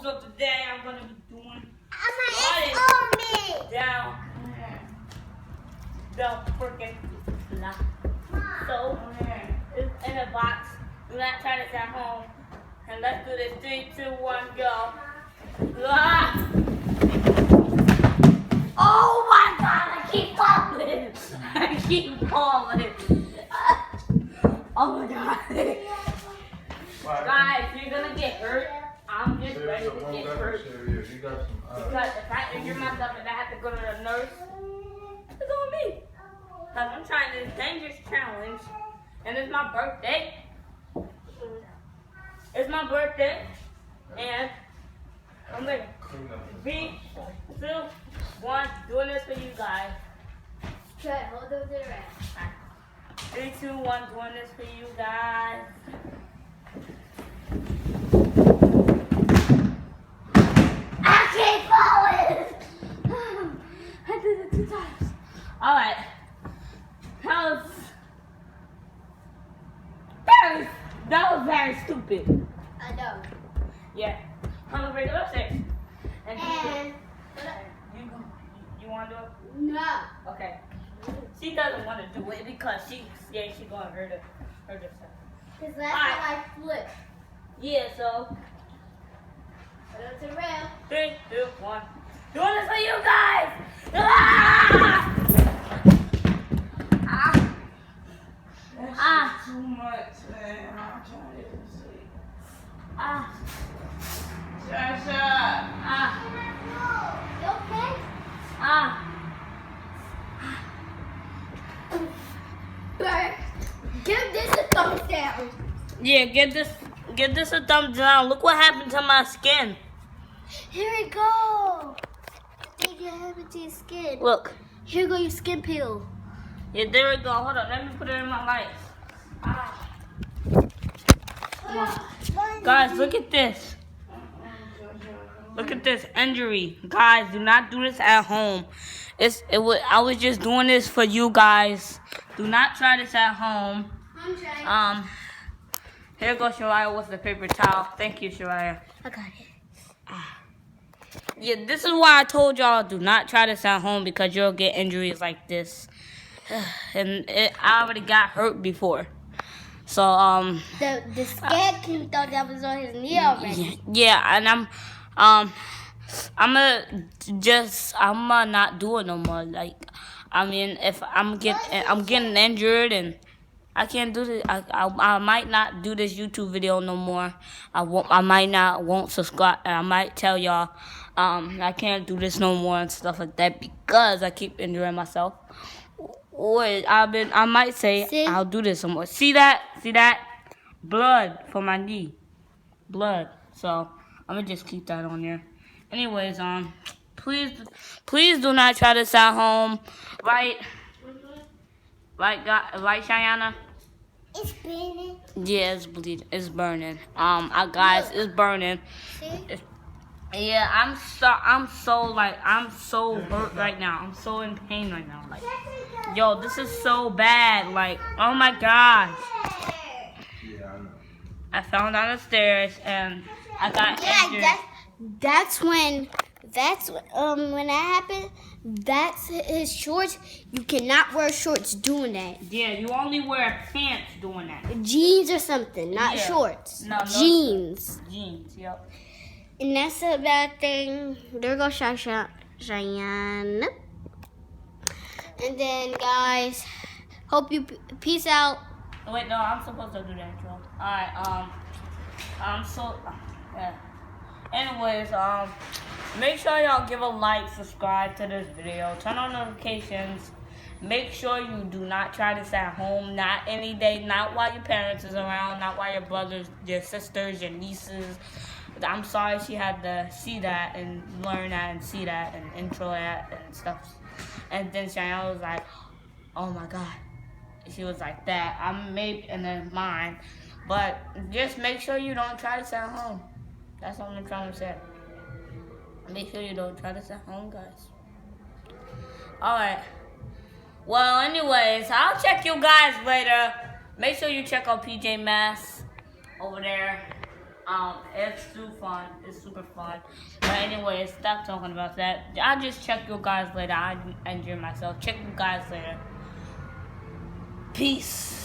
So today I'm gonna be doing down the freaking block. So it's in a box. Do not try this at home. And let's do this. 3, 2, 1, go. Ah! Oh my God! I keep falling. I keep falling. Oh my God. Guys, you're gonna get hurt. I'm just ready to get hurt. Because if I injure myself and I have to go to the nurse, it's on me. Because I'm trying this dangerous challenge. And it's my birthday. It's my birthday. And I'm ready. 3, 2, 1. Doing this for you guys. Okay, hold on to the rest. 3, 2, 1. Doing this for you guys. I keep falling. I did it 2 times. All right. That was very stupid. I know. Yeah. I'm gonna bring it upstairs. And you want to do it? No. Okay. She doesn't want to do it because she's scared she's gonna hurt herself. Because that's how I flip. Yeah. So. Hold on to the rail. 3, 2, 1. Doing this for you guys. Ah! That's too much, man. I'm trying to sleep. Sasha! You okay? Give this a thumbs down. Yeah, give this a thumbs down. Look what happened to my skin. Here we go. Think what happened to your skin. Look. Here go your skin peel. Yeah, there we go. Hold on, let me put it in my lights. Guys, look at this. Look at this injury. Guys, do not do this at home. I was just doing this for you guys. Do not try this at home. I'm trying. Here goes Shariah with the paper towel. Thank you, Shariah. I got it. Yeah, this is why I told y'all do not try this at home because you'll get injuries like this. And I already got hurt before. So, The scared kid thought that was on his knee already. Yeah, and I'm gonna not do it no more. Like, I mean, if I'm getting injured and I can't do this, I might not do this YouTube video no more. I won't subscribe. I might tell y'all, I can't do this no more and stuff like that because I keep injuring myself. Or I might say, see? I'll do this some more. See that? Blood for my knee. Blood. So I'm gonna just keep that on there. Anyways, please do not try this at home. Right, Cheyenne? It's burning. Yeah, it's bleeding. It's burning. Guys, it's burning. See? Yeah, I'm so hurt right now. I'm so in pain right now. Like, yo, this is so bad. Like, oh my gosh. Yeah, I know. I fell down the stairs and I got injured. That's when that happened. That's his shorts. You cannot wear shorts doing that. Yeah, you only wear pants doing that. Jeans or something, not Yeah. shorts. No, jeans. Jeans, yep. And that's a bad thing. There goes Cheyenne. And then, guys, hope you peace out. Wait, no, I'm supposed to do that intro. Alright, yeah. Anyways, make sure y'all give a like, subscribe to this video, turn on notifications. Make sure you do not try this at home, not any day, not while your parents is around, not while your brothers, your sisters, your nieces. I'm sorry she had to see that and learn that and see that and intro that and stuff. And then Cheyenne was like, oh my God. She was like that. I'm maybe in her mind. But just make sure you don't try this at home. That's all I'm trying to say. Make sure you don't try this at home, guys. Alright. Well, anyways, I'll check you guys later. Make sure you check out PJ Masks over there. It's too fun. It's super fun. But anyways, stop talking about that. I'll just check you guys later. I enjoy myself. Check you guys later. Peace.